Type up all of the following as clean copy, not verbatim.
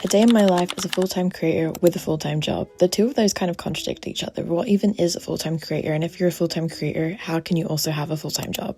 A day in my life as a full-time creator with a full-time job. The two of those kind of contradict each other. What even is a full-time creator? And if you're a full-time creator, how can you also have a full-time job?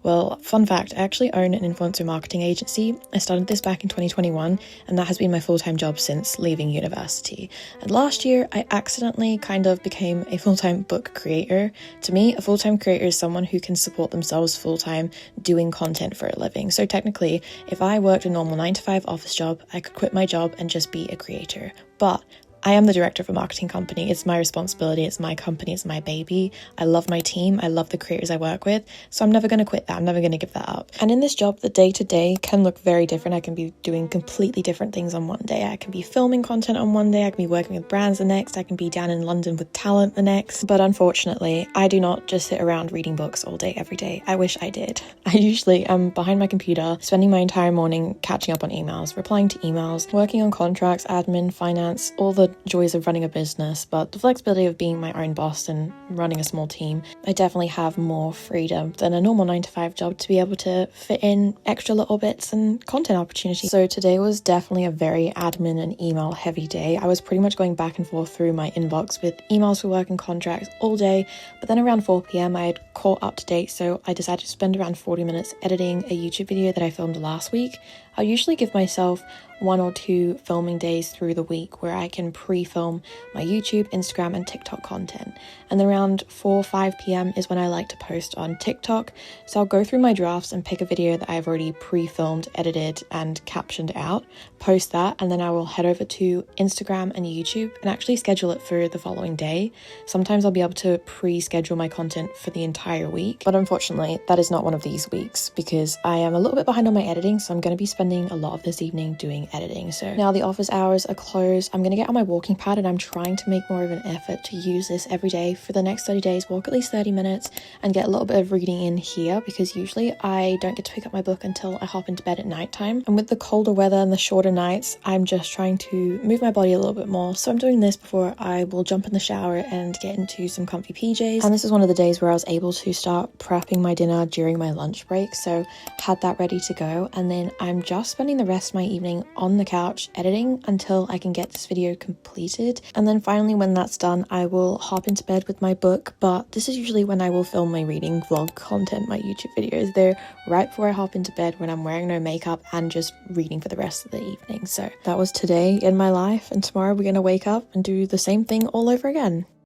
Well, fun fact, I actually own an influencer marketing agency. I started this back in 2021, and that has been my full-time job since leaving university. And last year, I accidentally kind of became a full-time book creator. To me, a full-time creator is someone who can support themselves full-time doing content for a living. So technically, if I worked a normal 9-to-5 office job, I could quit my job and just be a creator. But I am the director of a marketing company. It's my responsibility. It's my company. It's my baby. I love my team. I love the creators I work with. So I'm never going to quit that. I'm never going to give that up. And in this job, the day-to-day can look very different. I can be doing completely different things on one day. I can be filming content on one day. I can be working with brands the next. I can be down in London with talent the next. But unfortunately, I do not just sit around reading books all day, every day. I wish I did. I usually am behind my computer, spending my entire morning catching up on emails, replying to emails, working on contracts, admin, finance, all the joys of running a business, but the flexibility of being my own boss and running a small team, I definitely have more freedom than a normal 9-to-5 job to be able to fit in extra little bits and content opportunities. So today was definitely a very admin and email heavy day. I was pretty much going back and forth through my inbox with emails for work and contracts all day, but then around 4 p.m. I had caught up to date, so I decided to spend around 40 minutes editing a YouTube video that I filmed last week. I usually give myself 1 or 2 filming days through the week where I can pre-film my YouTube, Instagram, and TikTok content. And around 4 or 5 p.m. is when I like to post on TikTok. So I'll go through my drafts and pick a video that I've already pre-filmed, edited, and captioned out, post that, and then I will head over to Instagram and YouTube and actually schedule it for the following day. Sometimes I'll be able to pre-schedule my content for the entire week, but unfortunately, that is not one of these weeks because I am a little bit behind on my editing, so I'm going to be spending a lot of this evening doing editing. So now the office hours are closed. I'm going to get on my walking pad and I'm trying to make more of an effort to use this every day for the next 30 days, walk at least 30 minutes and get a little bit of reading in here because usually I don't get to pick up my book until I hop into bed at nighttime. And with the colder weather and the shorter nights, I'm just trying to move my body a little bit more. So I'm doing this before I will jump in the shower and get into some comfy PJs. And this is one of the days where I was able to start prepping my dinner during my lunch break. So had that ready to go. And then I'm just spending the rest of my evening on the couch editing until I can get this video completed. And then finally when that's done, I will hop into bed with my book, but this is usually when I will film my reading vlog content, my YouTube videos. They're right before I hop into bed when I'm wearing no makeup and just reading for the rest of the evening. So that was today in my life, and tomorrow we're going to wake up and do the same thing all over again.